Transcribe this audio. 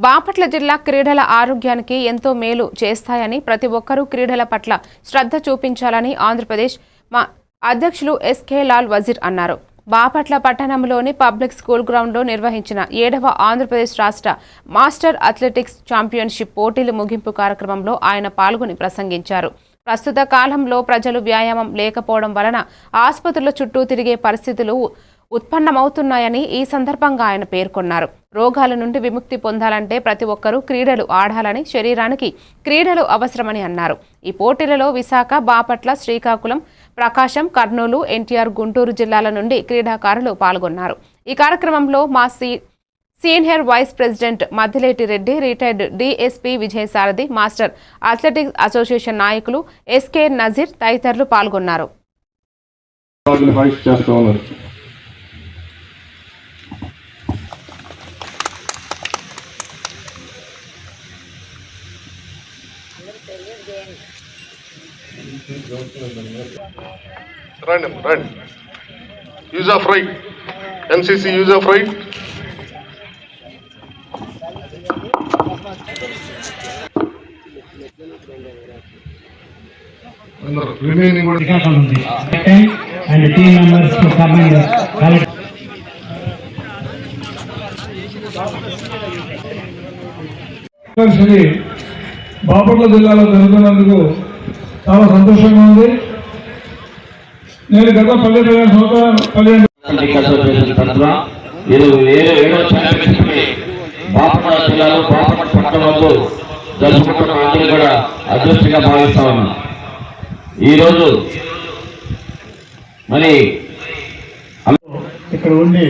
బాపట్ల జిల్లా క్రీడల ఆరోగ్యానికి ఎంతో మేలు చేస్తాయని ప్రతి ఒక్కరూ క్రీడల పట్ల శ్రద్ధ చూపించాలని ఆంధ్రప్రదేశ్ అధ్యక్షులు ఎస్కే లాల్ వజీర్ అన్నారు. బాపట్ల పట్టణంలోని పబ్లిక్ స్కూల్ గ్రౌండ్లో నిర్వహించిన 7వ ఆంధ్రప్రదేశ్ రాష్ట్ర మాస్టర్ అథ్లెటిక్స్ ఛాంపియన్షిప్ పోటీల ముగింపు కార్యక్రమంలో ఆయన పాల్గొని ప్రసంగించారు. ప్రస్తుత కాలంలో ప్రజలు వ్యాయామం లేకపోవడం వలన ఆసుపత్రుల చుట్టూ తిరిగే పరిస్థితులు ఉత్పన్నమవుతున్నాయని ఈ సందర్భంగా ఆయన పేర్కొన్నారు. రోగాల నుండి విముక్తి పొందాలంటే ప్రతి ఒక్కరూ క్రీడలు ఆడాలని, శరీరానికి క్రీడలు అవసరమని అన్నారు. ఈ పోటీలలో విశాఖ, బాపట్ల, శ్రీకాకుళం, ప్రకాశం, కర్నూలు, ఎన్టీఆర్, గుంటూరు జిల్లాల నుండి క్రీడాకారులు పాల్గొన్నారు. ఈ కార్యక్రమంలో మా senior vice president Maddileti Reddy, retired DSP Vijayasarathi, master athletics association నాయకులు ఎస్కే నజీర్ తదితరులు పాల్గొన్నారు. Run. Use of right. MCC use of right. And the remaining one. And the team members to come and Bapatla జిల్లాలో జరుగుతున్నందుకు చాలా సంతోషంగా ఉంది. నేను గత 15 సంవత్సరాలు బాపట్ల జిల్లాలో బాపట్ల పట్టణంలో జరుపుకుంటున్న అందరూ కూడా అదృష్టంగా భావిస్తా ఉన్నాం. ఈరోజు మరి ఇక్కడ ఉండి